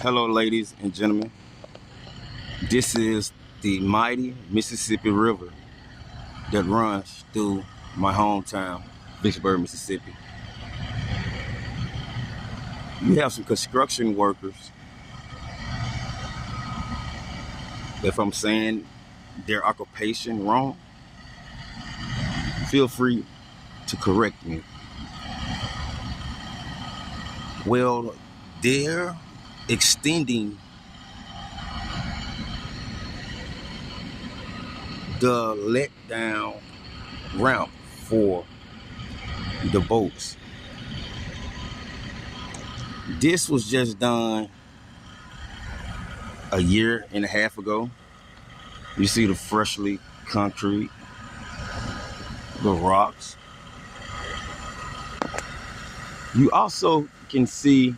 Hello, ladies and gentlemen. This is the mighty Mississippi River that runs through my hometown, Vicksburg, Mississippi. You have some construction workers. If I'm saying their occupation wrong, feel free to correct me. Well, they're extending the letdown ramp for the boats. This was just done a year and a half ago. You see the freshly concrete, the rocks. You also can see